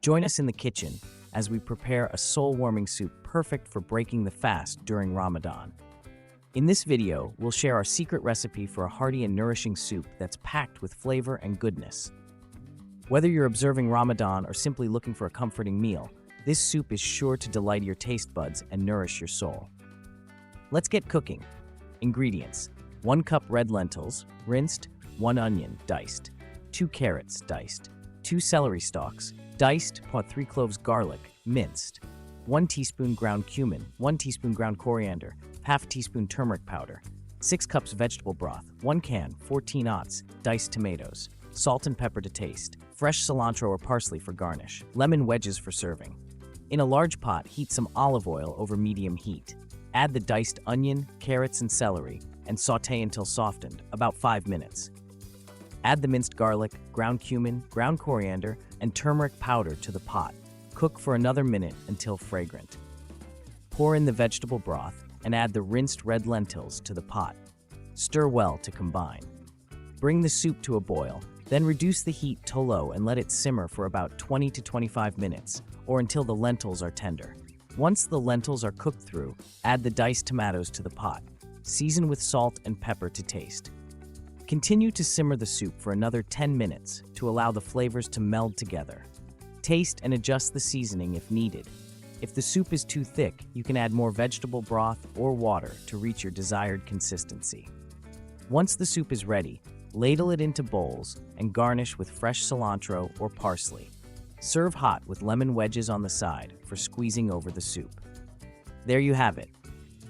Join us in the kitchen as we prepare a soul-warming soup perfect for breaking the fast during Ramadan. In this video, we'll share our secret recipe for a hearty and nourishing soup that's packed with flavor and goodness. Whether you're observing Ramadan or simply looking for a comforting meal, this soup is sure to delight your taste buds and nourish your soul. Let's get cooking. Ingredients: 1 cup red lentils, rinsed, 1 onion, diced, 2 carrots, diced, 2 celery stalks, diced, 3 cloves garlic, minced, 1 teaspoon ground cumin, 1 teaspoon ground coriander, half teaspoon turmeric powder, 6 cups vegetable broth, 1 can, 14 ounce, diced tomatoes, salt and pepper to taste, fresh cilantro or parsley for garnish, lemon wedges for serving. In a large pot, heat some olive oil over medium heat. Add the diced onion, carrots, and celery, and sauté until softened, about 5 minutes. Add the minced garlic, ground cumin, ground coriander, and turmeric powder to the pot. Cook for another minute until fragrant. Pour in the vegetable broth and add the rinsed red lentils to the pot. Stir well to combine. Bring the soup to a boil, then reduce the heat to low and let it simmer for about 20 to 25 minutes, or until the lentils are tender. Once the lentils are cooked through, add the diced tomatoes to the pot. Season with salt and pepper to taste. Continue to simmer the soup for another 10 minutes to allow the flavors to meld together. Taste and adjust the seasoning if needed. If the soup is too thick, you can add more vegetable broth or water to reach your desired consistency. Once the soup is ready, ladle it into bowls and garnish with fresh cilantro or parsley. Serve hot with lemon wedges on the side for squeezing over the soup. There you have it,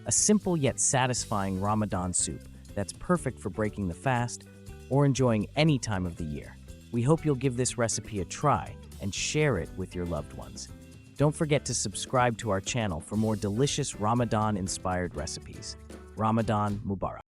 a simple yet satisfying Ramadan soup that's perfect for breaking the fast or enjoying any time of the year. We hope you'll give this recipe a try and share it with your loved ones. Don't forget to subscribe to our channel for more delicious Ramadan-inspired recipes. Ramadan Mubarak.